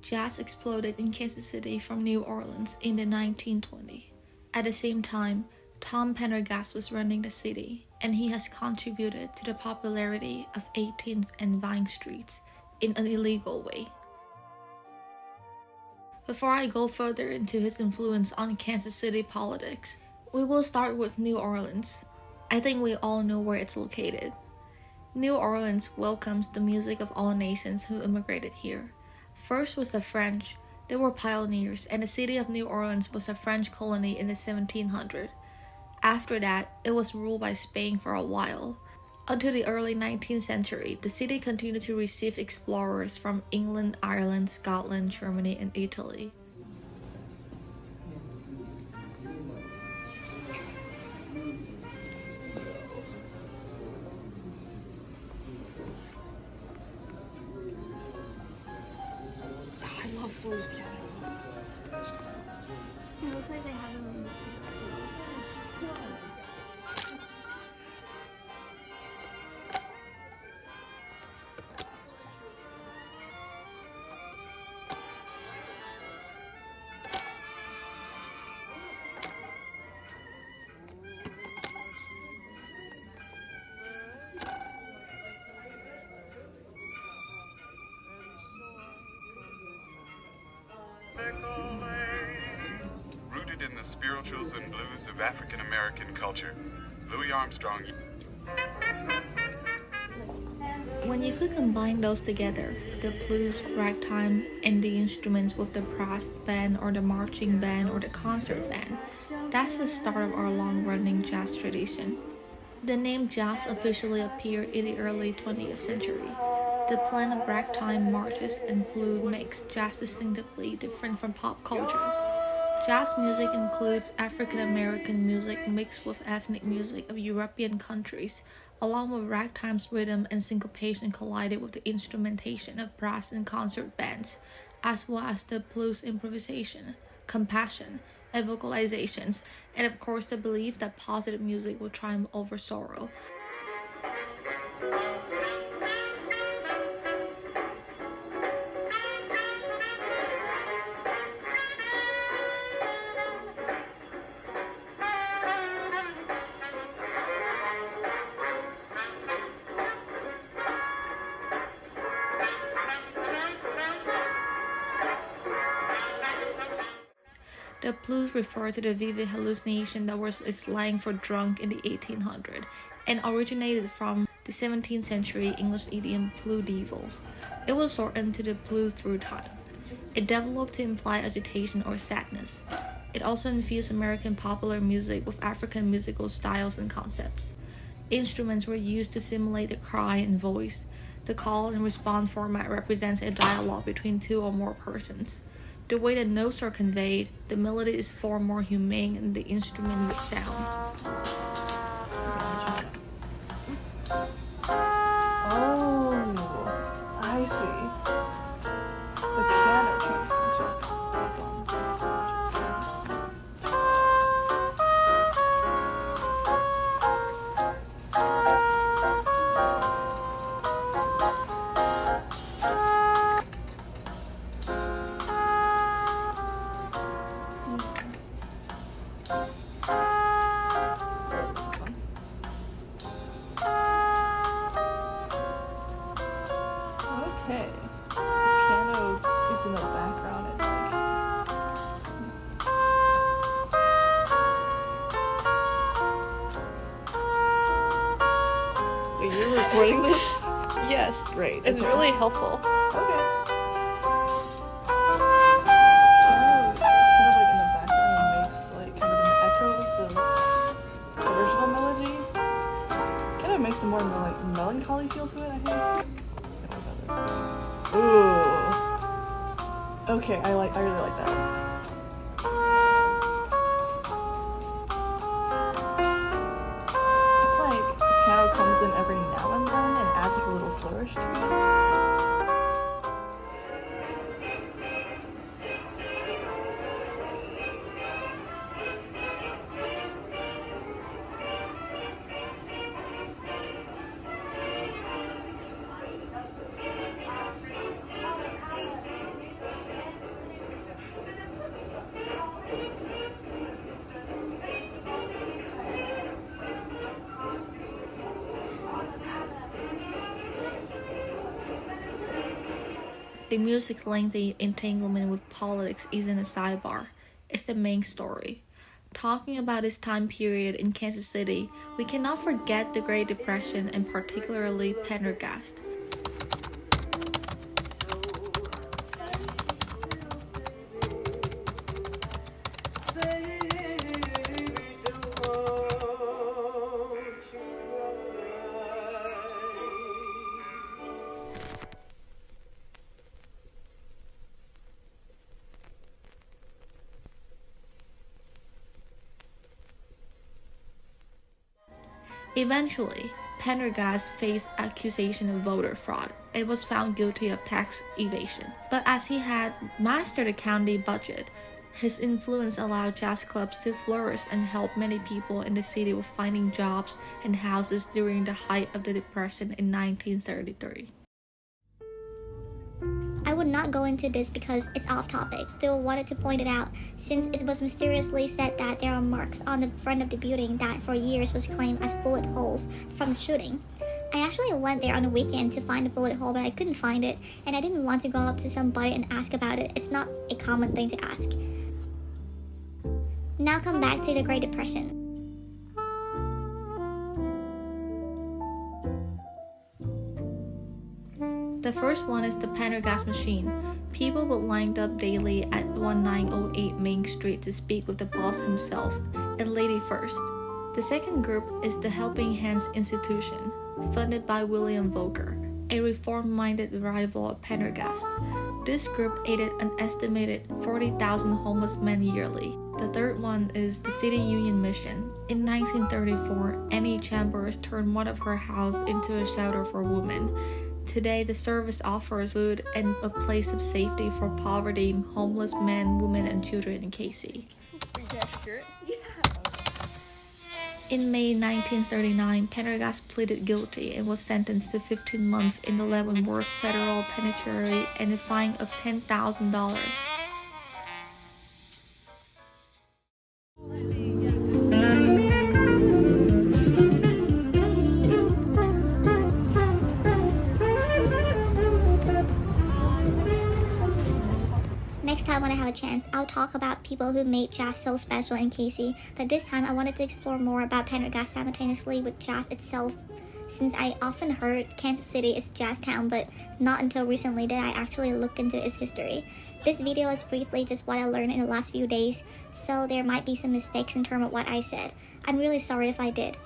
Jazz exploded in Kansas City from New Orleans in the 1920s. At the same time, Tom Pendergast was running the city, and he has contributed to the popularity of 18th and Vine Streets in an illegal way. Before I go further into his influence on Kansas City politics, we will start with New Orleans. I think we all know where it's located. New Orleans welcomes the music of all nations who immigrated here. First was the French. They were pioneers, and the city of New Orleans was a French colony in the 1700s. After that, it was ruled by Spain for a while. Until the early 19th century, the city continued to receive explorers from England, Ireland, Scotland, Germany, and Italy. I love Blues Piano. It looks like they have them in the Rooted in the spirituals and blues of African American culture, Louis Armstrong. When you could combine those together, the blues, ragtime, and the instruments with the brass band or the marching band or the concert band, that's the start of our long-running jazz tradition. The name jazz officially appeared in the early 20th century. The blend of ragtime, marches, and blues makes jazz distinctively different from pop culture. Jazz music includes African American music mixed with ethnic music of European countries, along with ragtime's rhythm and syncopation collided with the instrumentation of brass and concert bands, as well as the blues improvisation, compassion, and vocalizations, and of course the belief that positive music will triumph over sorrow. The blues refer to the vivid hallucination that was a slang for drunk in the 1800s and originated from the 17th century English idiom blue devils. It was shortened to the blues through time. It developed to imply agitation or sadness. It also infused American popular music with African musical styles and concepts. Instruments were used to simulate the cry and voice. The call and response format represents a dialogue between two or more persons. The way the notes are conveyed, the melody is far more humane than the instrument would sound. Oh, I see. The piano changed into okay. The piano is in the background and Wait, you're recording this? Yes, Great. it's okay. really helpful. Okay. Piano is kind of like in the background and makes like kind of an echo of the original melody. Kind of makes a more melancholy feel to it, I think. What about this? Ooh. Okay, I really like that. It's like the piano comes in every now and then and adds like a little flourish to it. The music's lengthy entanglement with politics isn't a sidebar, it's the main story. Talking about this time period in Kansas City, we cannot forget the Great Depression and particularly Pendergast. Eventually, Pendergast faced accusation of voter fraud and was found guilty of tax evasion. But as he had mastered the county budget, his influence allowed jazz clubs to flourish and help many people in the city with finding jobs and houses during the height of the Depression in 1933. I would not go into this because it's off topic. Still wanted to point it out since it was mysteriously said that there are marks on the front of the building that for years was claimed as bullet holes from the shooting. I actually went there on a weekend to find a bullet hole, but I couldn't find it, and I didn't want to go up to somebody and ask about it. It's not a common thing to ask. Now come back to the Great Depression. The first one is the Pendergast machine. People would line up daily at 1908 Main Street to speak with the boss himself, and Lady First. The second group is the Helping Hands Institution, funded by William Voelker, a reform-minded rival of Pendergast. This group aided an estimated 40,000 homeless men yearly. The third one is the City Union Mission. In 1934, Annie Chambers turned one of her houses into a shelter for women. Today, the service offers food and a place of safety for poverty, homeless men, women, and children in KC. In May 1939, Pendergast pleaded guilty and was sentenced to 15 months in the Leavenworth Federal Penitentiary and a fine of $10,000. Next time when I have a chance, I'll talk about people who made jazz so special in KC, but this time I wanted to explore more about Pendergast simultaneously with jazz itself, since I often heard Kansas City is a jazz town, but not until recently did I actually look into its history. This video is briefly just what I learned in the last few days, so there might be some mistakes in terms of what I said. I'm really sorry if I did.